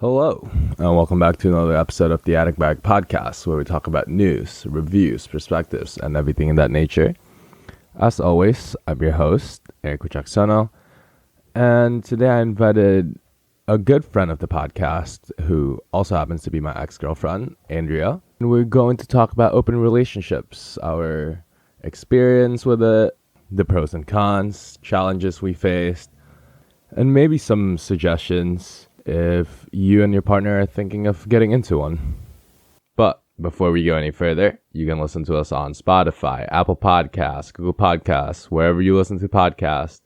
Hello, and welcome back to another episode of the Attic Bag Podcast, where we talk about news, reviews, perspectives, and everything in that nature. As always, I'm your host, Eric Jacksono, and today I invited a good friend of the podcast, who also happens to be my ex-girlfriend, Andrea, and we're going to talk about open relationships, our experience with it, the pros and cons, challenges we faced, and maybe some suggestions if you and your partner are thinking of getting into one. But before we go any further, you can listen to us on Spotify, Apple Podcasts, Google Podcasts, wherever you listen to podcasts.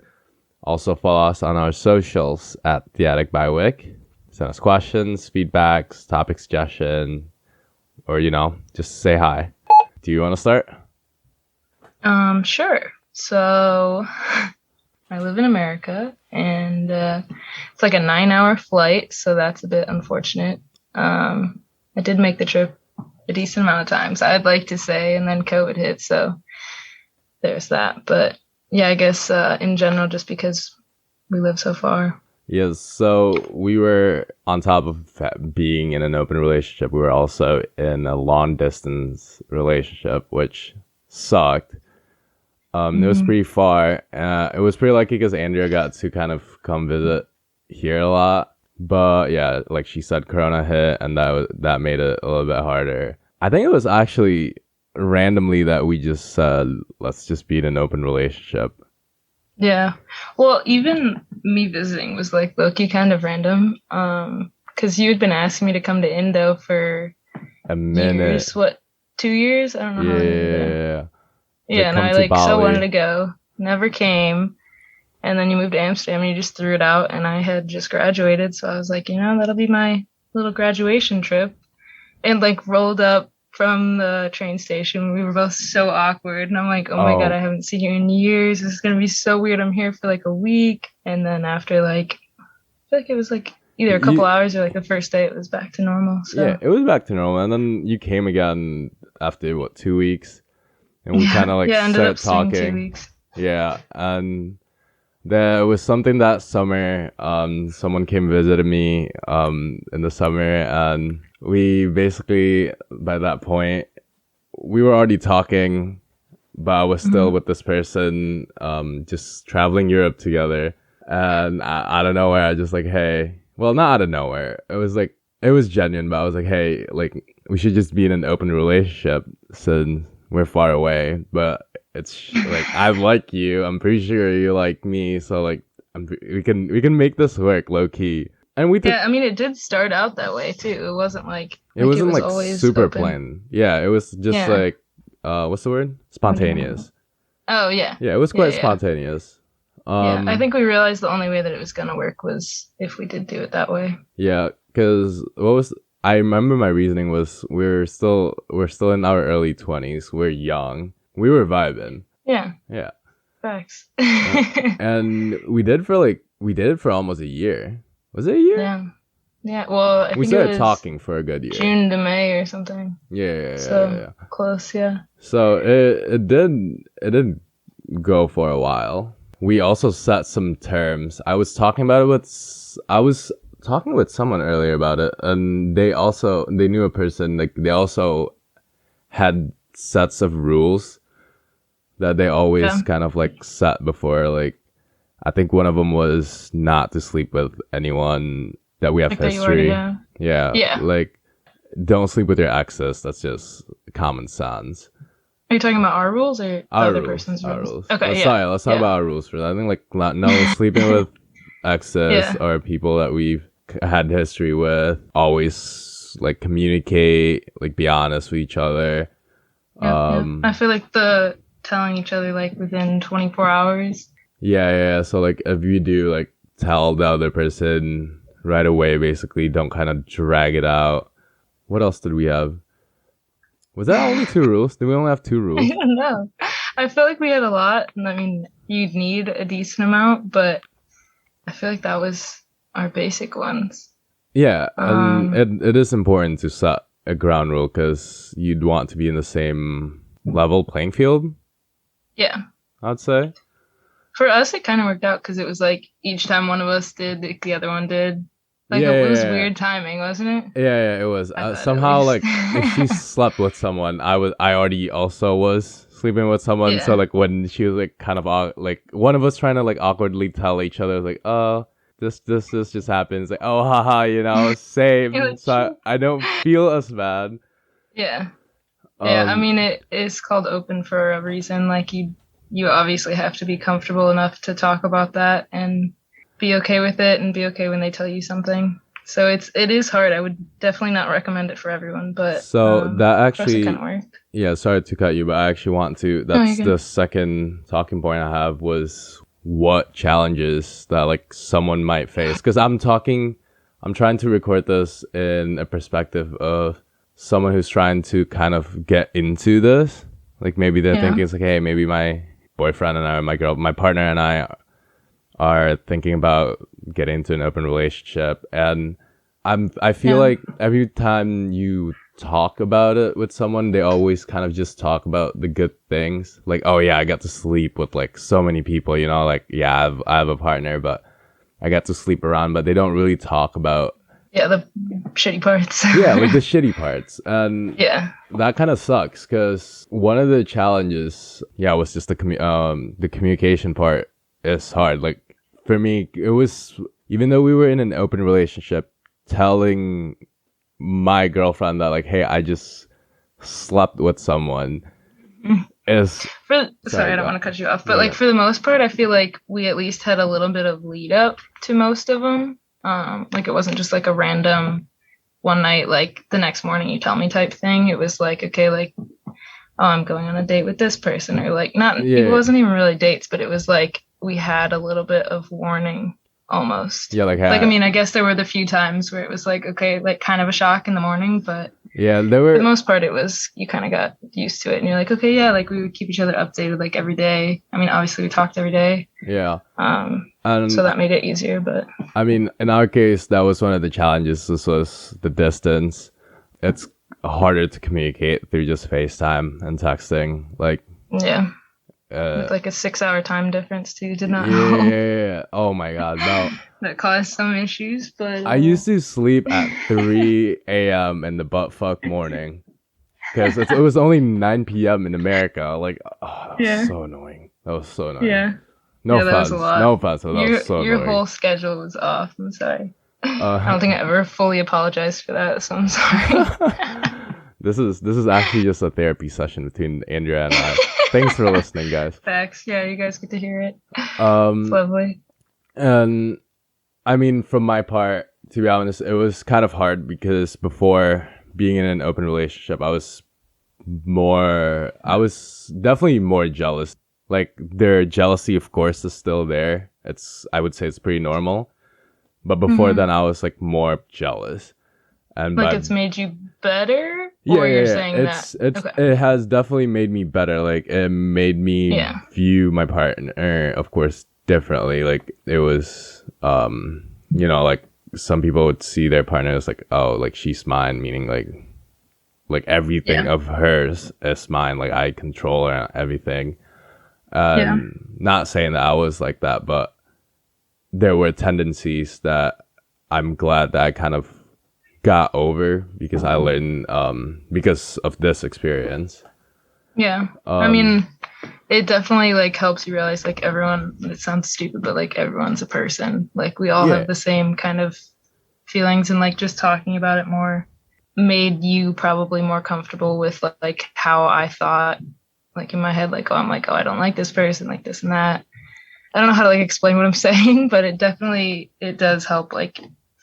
Also follow us on our socials at The Attic by Wick. Send us questions, feedbacks, topic suggestion, or, just say hi. Do you want to start? Sure. So I live in America, and it's like a 9-hour flight, so that's a bit unfortunate. I did make the trip a decent amount of times, I'd like to say, and then COVID hit, so there's that. But yeah, I guess in general, just because we live so far. Yes, so we were, on top of being in an open relationship, we were also in a long distance relationship, which sucked. It was pretty far. It was pretty lucky because Andrea got to kind of come visit here a lot. But yeah, like she said, Corona hit, and that made it a little bit harder. I think it was actually randomly that we just said, let's just be in an open relationship. Yeah. Well, even me visiting was like low-key kind of random. Because you had been asking me to come to Indo for A minute. years. What, 2 years? I don't know how long you've been. Yeah. Yeah, and I come to so Bali. wanted to go, never came, and then you moved to Amsterdam and you just threw it out, and I had just graduated, so I was like, that'll be my little graduation trip, and like rolled up from the train station. We were both so awkward, and I'm like, oh my God, I haven't seen you in years. This is gonna be so weird. I'm here for like a week, and then after like, I feel like it was like either a couple hours or like the first day, it was back to normal. So. Yeah, it was back to normal, and then you came again after 2 weeks. And we kind of like started talking. 2 weeks. Yeah, and there was something that summer. Someone came visited me in the summer, and we basically, by that point, we were already talking, but I was still with this person, just traveling Europe together. And out of nowhere, I just like, hey, well, not out of nowhere. It was genuine, but I was like, hey, like we should just be in an open relationship since we're far away, but it's like I like you. I'm pretty sure you like me, so like we can make this work low key. And we yeah, I mean, it did start out that way too. It wasn't like it wasn't was like always super open. planned. Yeah, it was just like what's the word? Spontaneous. Oh yeah. Yeah, it was quite spontaneous. Yeah, I think we realized the only way that it was gonna work was if we did do it that way. Yeah, because I remember my reasoning was we're still in our early 20s. We're young. We were vibing. Yeah. Yeah. Facts. And we did it for almost a year. Was it a year? Yeah. Yeah. Well, I we think started it was talking for a good year. June to May or something. Yeah. So close, yeah. So it did go for a while. We also set some terms. I was talking with someone earlier about it, and they knew a person, like they also had sets of rules that they always kind of like set before. Like I think one of them was not to sleep with anyone that we have like history. Yeah. Like don't sleep with your exes. That's just common sense. Are you talking about our rules or other person's rules? Our rules. Okay, Let's talk about our rules for that. I think like no sleeping with exes or people that we've had history with. Always like communicate, like be honest with each other. I feel like the telling each other like within 24 hours. Yeah. So like if you do, like tell the other person right away, basically. Don't kind of drag it out. What else did we have? Was that only 2 rules? Did we only have 2 rules? I don't know. I feel like we had a lot, and I mean, you'd need a decent amount, but I feel like that was our basic ones. Yeah, and it is important to set a ground rule because you'd want to be in the same level playing field. Yeah. I'd say. For us, it kind of worked out because it was like each time one of us did, the other one did. Like Yeah, it was yeah, weird timing, wasn't it? yeah, it was. I thought at Somehow, least. like, if she slept with someone, I already also was sleeping with someone. So Yeah. like when she was like kind of like one of us trying to like awkwardly tell each other like, oh, this just happens. Like, oh, haha, You're same. like, So I don't feel as bad. yeah. Yeah, I Um, mean it is called open for a reason. Like you obviously have to be comfortable enough to talk about that and be okay with it and be okay when they tell you something. So it is hard. I would definitely not recommend it for everyone, but so that for us it kind actually, of worked. yeah, sorry to cut you, but I actually want to. Oh, you're That's good. the second talking point I have was what challenges that like someone might face. Because I'm trying to record this in a perspective of someone who's trying to kind of get into this. Like maybe they're Yeah. thinking it's like, hey, maybe my boyfriend and I, or my partner and I are thinking about getting into an open relationship, and I feel Yeah. like every time you talk about it with someone, they always kind of just talk about the good things. Like, oh yeah, I got to sleep with like so many people, like yeah, I have a partner, but I got to sleep around, but they don't really talk about Yeah, the shitty parts. yeah, like the shitty parts. And Yeah. that kind of sucks because one of the challenges, yeah, was just the communication part is hard. Like for me, it was, even though we were in an open relationship, telling my girlfriend that like, hey, I just slept with someone is Sorry, sorry, I don't go. want to cut you off, No, but like no. for the most part, I feel like we at least had a little bit of lead up to most of them. Like it wasn't just like a random one night, like the next morning you tell me type thing. It was like, okay, like, oh, I'm going on a date with this person, or like, not, it Yeah, wasn't even really dates, but it was like we had a little bit of warning almost. yeah, like Like, I mean, I guess there were the few times where it was like, okay, like kind of a shock in the morning, but yeah, there for the were most part, it was, you kind of got used to it and you're like, okay, yeah, like we would keep each other updated like every day. I mean, obviously we talked every day. yeah, So and that made it easier, but I mean, in our case, that was one of the challenges. This was the distance. It's harder to communicate through just FaceTime and texting. Like, yeah, uh, with like a 6 hour time difference too, did yeah, not yeah, help. yeah. Oh my God, no. That caused some issues, but I used to sleep at 3 a.m. in the butt fuck morning because it was only 9 p.m. in America. Like, oh, that was yeah, so annoying. That was so annoying. yeah, No yeah, that was a offense. lot. No offense. But that was so Your annoying. whole schedule was off. I'm sorry. I Uh, don't think I ever fully apologized for that, so I'm sorry. this is actually just a therapy session between Andrea and I. Thanks for listening, guys. Facts. Yeah, you guys get to hear it. It's Um, lovely. and I mean, from my part, to be honest, it was kind of hard because before being in an open relationship, I was definitely more jealous. Like their jealousy, of course, is still there. I would say it's pretty normal. But before then, I was like more jealous. And Like by it's made you better, yeah, or yeah, you're yeah. saying It's that? it's Okay. it has definitely made me better. Like it made me Yeah. view my partner, of course, differently. Like it was, like some people would see their partner as like, oh, like she's mine, meaning like everything Yeah. of hers is mine. Like I control her and everything. Yeah. Not saying that I was like that, but there were tendencies that I'm glad that I kind of got over because I learned because of this experience. Yeah. I mean, it definitely like helps you realize like everyone, it sounds stupid, but like everyone's a person. Like we all Yeah. have the same kind of feelings, and like just talking about it more made you probably more comfortable with like how I thought, like in my head, like, oh, I'm like, oh, I don't like this person, like this and that. I don't know how to like explain what I'm saying, but it does help like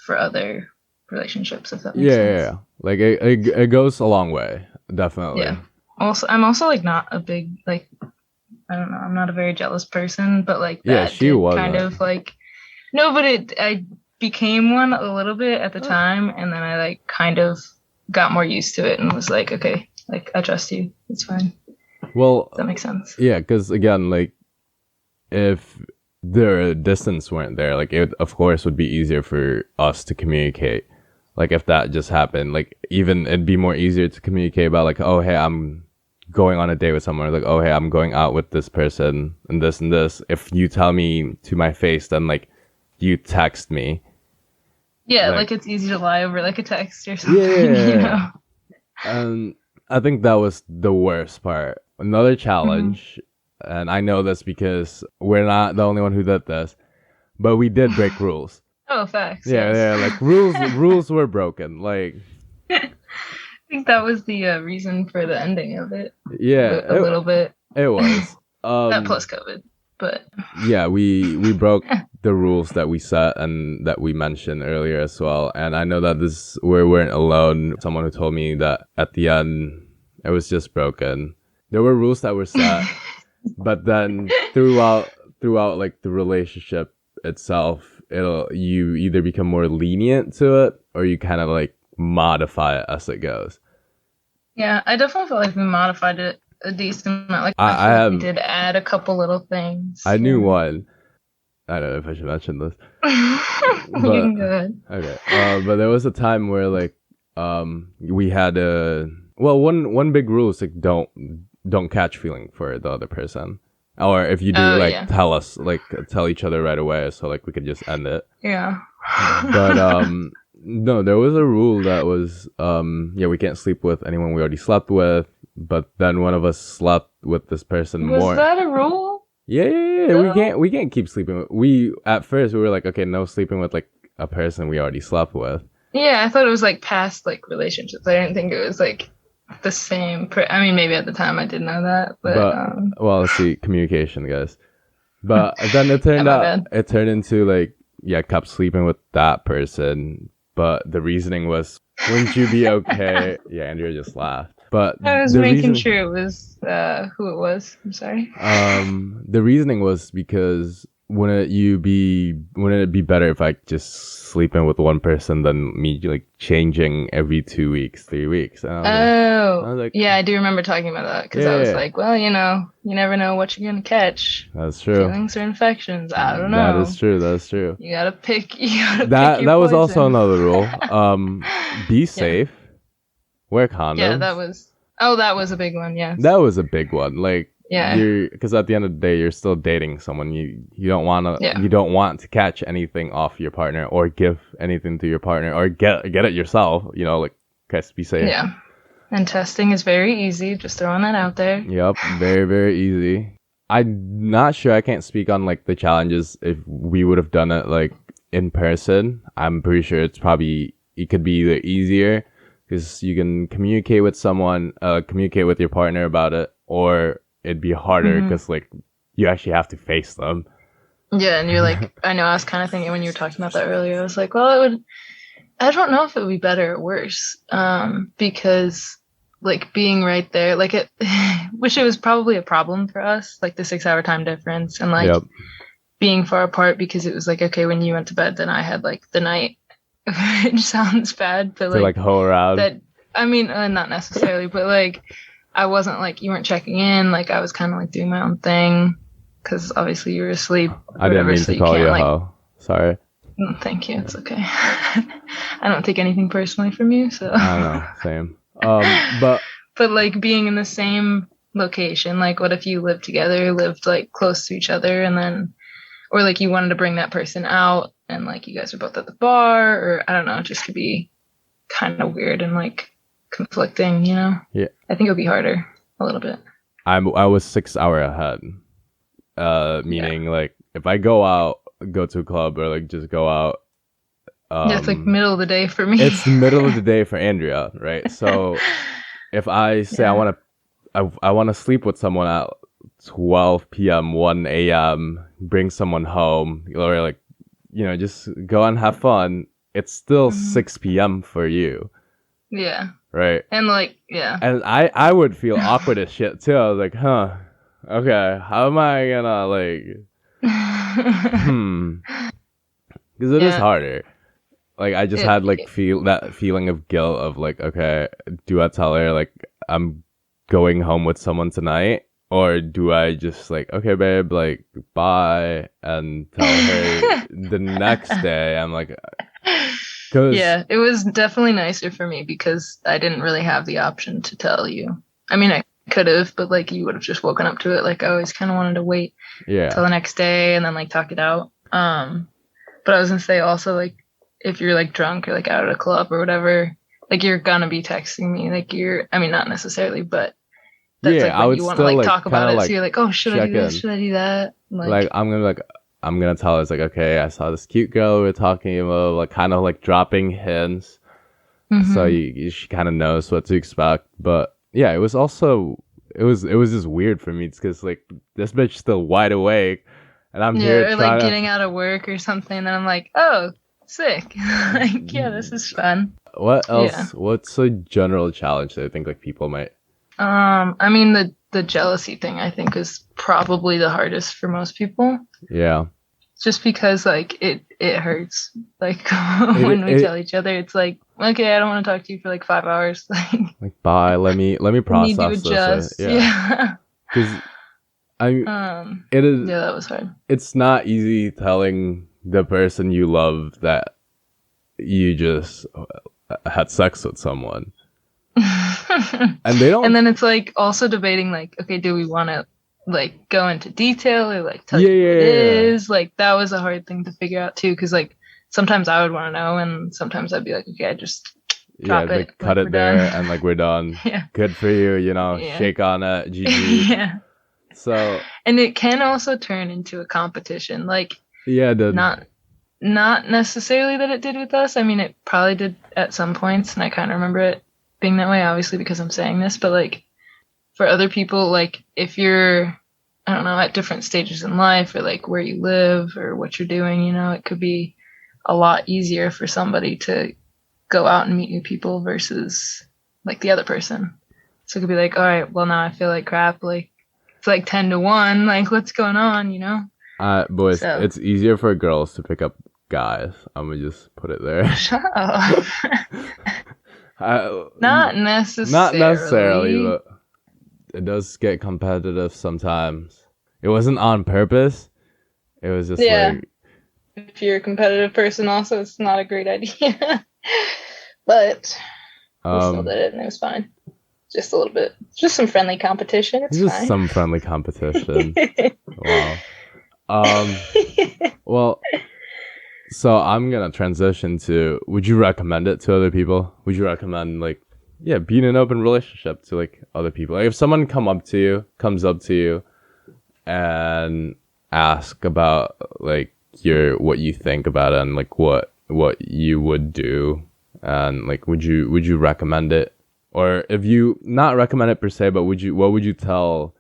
for other relationships, if that makes Yeah, sense. yeah. Like it goes a long way, definitely. Yeah. Also, I'm also like not a big like, I don't know, I'm not a very jealous person, but like Yeah, that she did wasn't. kind of like, no, but I became one a little bit at the time, and then I like kind of got more used to it and was like, okay, like I trust you, it's fine. Well, Does that make sense? yeah, because again, like if the distance weren't there, like it of course would be easier for us to communicate. Like if that just happened, like even it'd be more easier to communicate about like, oh hey, I'm going on a date with someone, or like, oh hey, I'm going out with this person and this and this. If you tell me to my face, then like you text me, Yeah, Like, like it's easy to lie over like a text or yeah, something, you know. and I think that was the worst part. Another Hmm. challenge, and I know this because we're not the only one who did this, but we did break rules. Oh, facts, Yeah, yes. yeah, like rules were broken. Like, I think that was the reason for the ending of it, yeah, a little bit. it was. That plus COVID, but Yeah, we broke the rules that we set and that we mentioned earlier as well. And I know that we weren't alone. Someone who told me that at the end it was just broken. There were rules that were set, but then throughout like the relationship itself, you either become more lenient to it or you kind of like modify it as it goes. yeah, I definitely feel like we modified it a decent amount. Like I I feel like we have did add a couple little things I knew here. one. I don't know if I should mention this. You But can go ahead. okay. But there was a time where like we had a well one big rule is like don't catch feeling for the other person. Or if you do, Oh like yeah, tell each other right away so like we could just end it. yeah. But no, there was a rule that was yeah, we can't sleep with anyone we already slept with, but then one of us slept with this person Was more. that a rule? Yeah. Though? We can't keep sleeping with. We at first we were like, okay, no sleeping with like a person we already slept with. Yeah, I thought it was like past like relationships. I didn't think it was like the same. I mean, maybe at the time I did know that, but But well, let's see, communication, guys. But then yeah, my bad. it turned into like yeah, kept sleeping with that person. But the reasoning was, wouldn't you be okay? Yeah, Andrea just laughed. But I was the making reason, sure it was who it was. I'm sorry. the reasoning was because wouldn't it be better if I just sleep in with one person than me like changing every 2 weeks, 3 weeks? And I Oh, was like, yeah, I do remember talking about that because I was yeah, like, well, you know, you never know what you're gonna catch. that's true. Feelings or infections. I don't That is know. true. That's true. You gotta pick. You gotta pick your That was also poison. another rule. Be Yeah, safe. Wear yeah, condoms. that was. Oh, that was a big one. That Yes. was a big one. Like Yeah. because at the end of the day, you're still dating someone. Yeah. you don't want to catch anything off your partner or give anything to your partner or get it yourself. You know, like guys, be safe. Yeah. And testing is very easy. Just throwing that out there. Yep, very easy. I'm not sure. I can't speak on like the challenges if we would have done it like in person. I'm pretty sure it could be either easier because you can communicate with someone, communicate with your partner about it, or it'd be harder Hmm. because like you actually have to face them. Yeah, and you're like, I know. I was kind of thinking when you were talking about that earlier. I was like, well, it would. I don't know if it would be better or worse. Because like being right there, like it, which it was probably a problem for us, like the 6 hour time difference, and like Yep. being far apart because it was like okay, when you went to bed, then I had like the night. Which sounds bad, but To like like hoe around. that. I mean, not necessarily, but like I wasn't like you weren't checking in. Like I was kind of like doing my own thing because obviously you were asleep or I didn't whatever, mean so to you call you can't a like. hoe. Sorry. Thank you. It's okay. I don't take anything personally from you, so. I don't know. Same. But But like being in the same location, like what if you lived together, lived like close to each other, and then, or like you wanted to bring that person out, and like you guys are both at the bar, or I don't know, it just could be kind of weird and like conflicting, you know? yeah, I think it would be harder a little bit. I was 6 hour ahead. Yeah. Meaning like if I go to a club or like just go out, Yeah, it's like middle of the day for me. it's the middle of the day for Andrea, right? So if I say Yeah. I want to sleep with someone at 12 p.m., 1 a.m., bring someone home, or like, just go and have fun, it's still Mhm. 6 p.m. for you, Yeah. right? And like, yeah. And I would feel awkward as shit too. I was like, huh, okay, how am I gonna like, because it is Yeah. harder. Like I just It, had like feel that feeling of guilt of like, okay, do I tell her like I'm going home with someone tonight, or do I just like, okay, babe, like bye, and tell her the next day? I'm like, because yeah, it was definitely nicer for me because I didn't really have the option to tell you. I mean, I could have, but like you would have just woken up to it. Like I always kind of wanted to wait till yeah, the next day and then like talk it out. But I was gonna say also like if you're like drunk or like out at a club or whatever, like you're gonna be texting me. Like I mean, not necessarily, but that's Yeah, like I when would you want to still like like talk kind about of it. So like you're like, oh, should I do check this? in. Should I do that? Like I'm gonna tell her, it's like, okay, I saw this cute girl we were talking about, like kind of like dropping hints, so hmm she kind of knows what to expect. But yeah, it was also it was just weird for me because like this bitch still wide awake, and I'm here Yeah, or like trying to. getting out of work or something, and I'm like, oh, sick. Like, yeah, this is fun. What Yeah. else? What's a general challenge that I think like people might? I mean the jealousy thing I think is probably the hardest for most people. Yeah, Just because like it hurts. Like it when we it tell each other, it's like, okay, I don't want to talk to you for like 5 hours. Like like bye. Let me we need to process this. adjust. Yeah, Yeah. because I it is. Yeah, that was hard. It's not easy telling the person you love that you just had sex with someone, and they And don't. then it's like also debating like, okay, do we want to like go into detail or like tell Yeah, you who it yeah. is? Like that was a hard thing to figure out too, because like sometimes I would want to know, and sometimes I'd be like, okay, I just Yeah, drop it, like cut like we're it there, done. and like we're done. Yeah, Good for you, you know. yeah, Shake on it, GG. yeah. So And it can also turn into a competition. Like yeah, not not necessarily that it did with us. I mean, it probably did at some points, and I kind of remember it being that way, obviously because I'm saying this. But like for other people, like if you're, I don't know, at different stages in life or like where you live or what you're doing, you know, it could be a lot easier for somebody to go out and meet new people versus like the other person. So it could be like, all right, well now I feel like crap. Like it's like 10 to 1. Like what's going on, you know? boys, So it's easier for girls to pick up guys. I'm gonna just put it there. shut up. I, Not not necessarily, necessarily. but it does get competitive sometimes. It wasn't on purpose. It was just Yeah. like, If you're a competitive person, also, it's not a great idea. But we still um, did it and it was fine. Just a little bit, just some friendly competition. It's just fine. some friendly competition. Wow. Well, so I'm gonna transition to, would you recommend it to other people? Would you recommend like, yeah, being in an open relationship to like other people? Like if someone comes up to you and ask about like what you think about it and like what you would do, and like would you recommend it? Or if you not recommend it per se, but what would you tell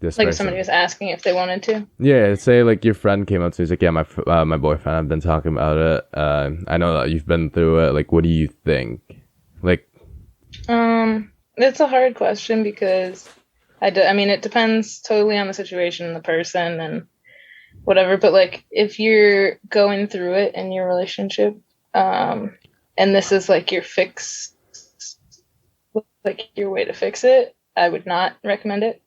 this Like if somebody person? was asking if they wanted to. Yeah, say like your friend came up to you, he's like, yeah, my boyfriend, I've been talking about it. I know that you've been through it. Like, what do you think? Like, It's a hard question because I mean, it depends totally on the situation and the person and whatever. But like, if you're going through it in your relationship, and this is like your fix, like your way to fix it, I would not recommend it.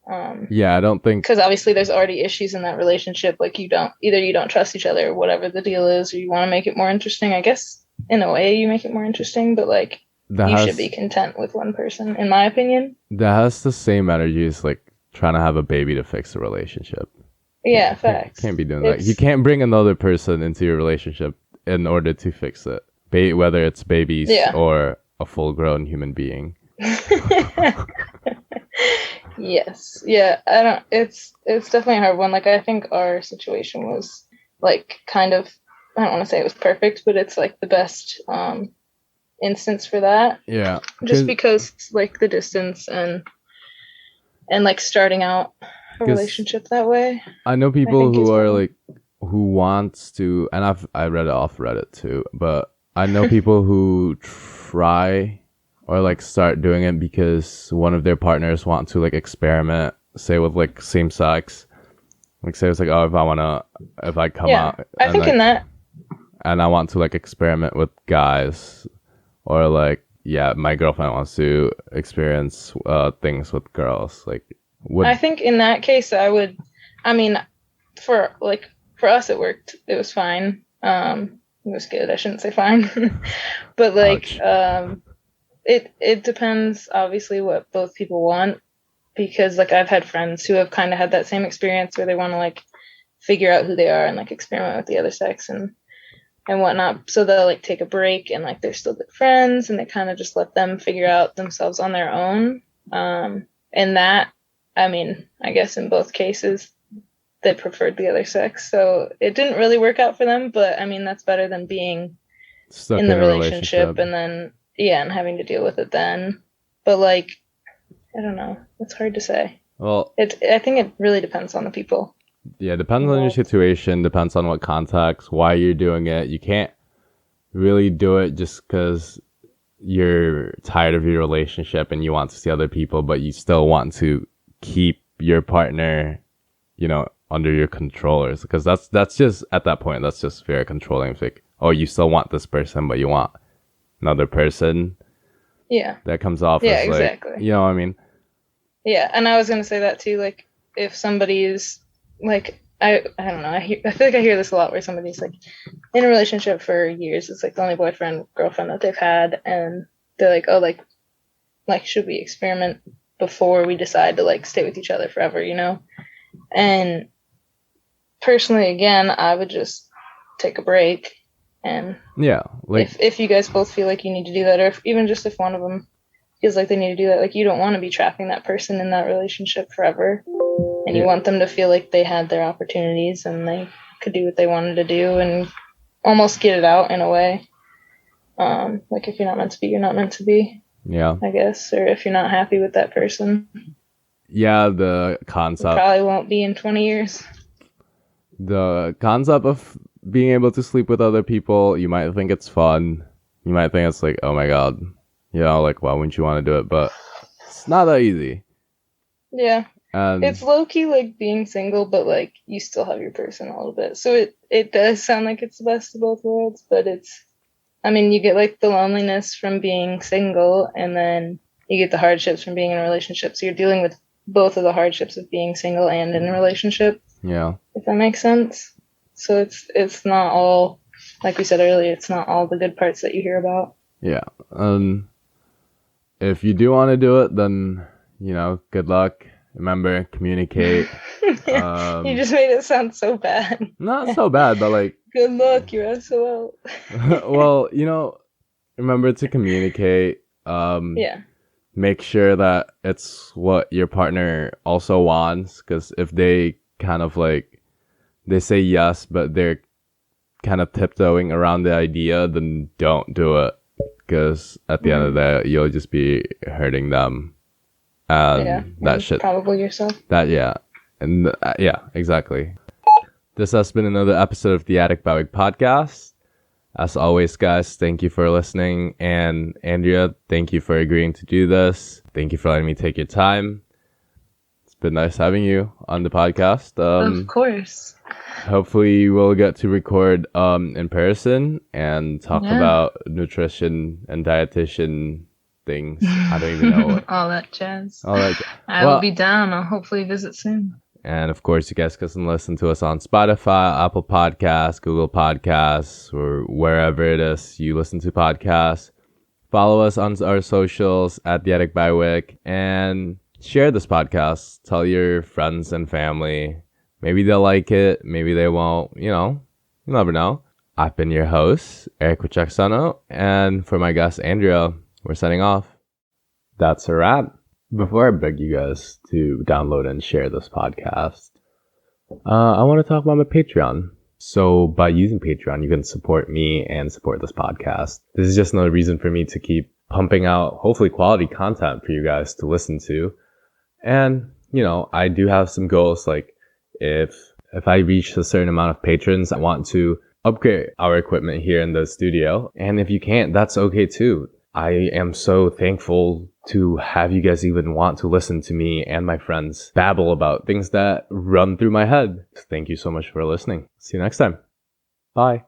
yeah, I don't think. Because obviously there's already issues in that relationship. Like you don't trust each other or whatever the deal is, or you want to make it more interesting. I guess in a way you make it more interesting, but like that you should be has content with one person, in my opinion. that has the same energy as like trying to have a baby to fix a relationship. Yeah, Can't facts. be doing that. You It's can't bring another person into your relationship in order to fix it. Whether it's babies yeah. or a full grown human being. Yes. Yeah, I don't it's definitely a hard one. Like I think our situation was like kind of, I don't want to say it was perfect, but it's like the best instance for that. Yeah, Just because like the distance and like starting out a because relationship that way, I know I people think who is are better. like who wants to, and I read it off Reddit too, but I know people who try or like start doing it because one of their partners want to like experiment, say with like same sex. Like say it's like, oh, if I come Yeah. out I and think like in that and I want to like experiment with guys, or like yeah, my girlfriend wants to experience things with girls. Like I would think in that case I mean for like for us it worked. It was fine. It was good. I shouldn't say fine. But like ouch. it depends obviously what both people want, because like I've had friends who have kind of had that same experience where they want to like figure out who they are and like experiment with the other sex, and and whatnot. So they'll like take a break and like they're still good friends and they kind of just let them figure out themselves on their own. And that, I mean, I guess in both cases, they preferred the other sex. So it didn't really work out for them, but I mean, that's better than being Stuck in the relationship and then, yeah, and having to deal with it then. But like, I don't know. It's hard to say. Well, I think it really depends on the people. Yeah, depends on your situation, depends on what context, why you're doing it. You can't really do it just because you're tired of your relationship and you want to see other people, but you still want to keep your partner, under your controllers. Because that's just, at that point, that's just very controlling. It's like, oh, you still want this person, but you want another person. Yeah. That comes off Yeah, as like, exactly. you know what I mean? Yeah, and I was going to say that too. Like, if somebody's like, I don't know. I feel like I hear this a lot where somebody's like in a relationship for years. It's like the only boyfriend, girlfriend that they've had, and they're like, oh, like should we experiment before we decide to like stay with each other forever, And personally, again, I would just take a break, and yeah, like if you guys both feel like you need to do that, or even just if one of them feels like they need to do that, like you don't want to be trapping that person in that relationship forever. And you want them to feel like they had their opportunities and they could do what they wanted to do and almost get it out in a way. Like if you're not meant to be, you're not meant to be. Yeah. I guess. Or if you're not happy with that person. Yeah, the concept. You probably won't be in 20 years. The concept of being able to sleep with other people, you might think it's fun. You might think it's like, oh my God. Like, why wouldn't you want to do it? But it's not that easy. Yeah. It's low-key like being single, but like you still have your person a little bit. So it does sound like it's the best of both worlds, but you get like the loneliness from being single and then you get the hardships from being in a relationship. So you're dealing with both of the hardships of being single and in a relationship. Yeah. If that makes sense. So it's not all, like we said earlier, it's not all the good parts that you hear about. Yeah. If you do want to do it, then, good luck. Remember, communicate. You just made it sound so bad. Not so bad, but like... Good luck, you're SOL. Well, remember to communicate. Yeah. Make sure that it's what your partner also wants. Because if they kind of like... They say yes, but they're kind of tiptoeing around the idea, then don't do it. Because at the end of the day, you'll just be hurting them. That shit. Probably yourself. Yeah, exactly. This has been another episode of the Attic Bawig podcast. As always, guys, thank you for listening. And Andrea, thank you for agreeing to do this. Thank you for letting me take your time. It's been nice having you on the podcast. Of course. Hopefully we'll get to record in person and talk about nutrition and dietitian things. I don't even know what. All that jazz. I will be down. I'll hopefully visit soon. And of course, you guys can listen to us on Spotify, Apple Podcasts, Google Podcasts, or wherever it is you listen to podcasts. Follow us on our socials at The Attic Bawig and share this podcast. Tell your friends and family. Maybe they'll like it. Maybe they won't. You never know. I've been your host, Eric Wichaksano, and for my guest, Andrea, we're signing off. That's a wrap. Before I beg you guys to download and share this podcast, I want to talk about my Patreon. So by using Patreon, you can support me and support this podcast. This is just another reason for me to keep pumping out, hopefully, quality content for you guys to listen to. And, I do have some goals. Like if I reach a certain amount of patrons, I want to upgrade our equipment here in the studio. And if you can't, that's okay too. I am so thankful to have you guys even want to listen to me and my friends babble about things that run through my head. Thank you so much for listening. See you next time. Bye.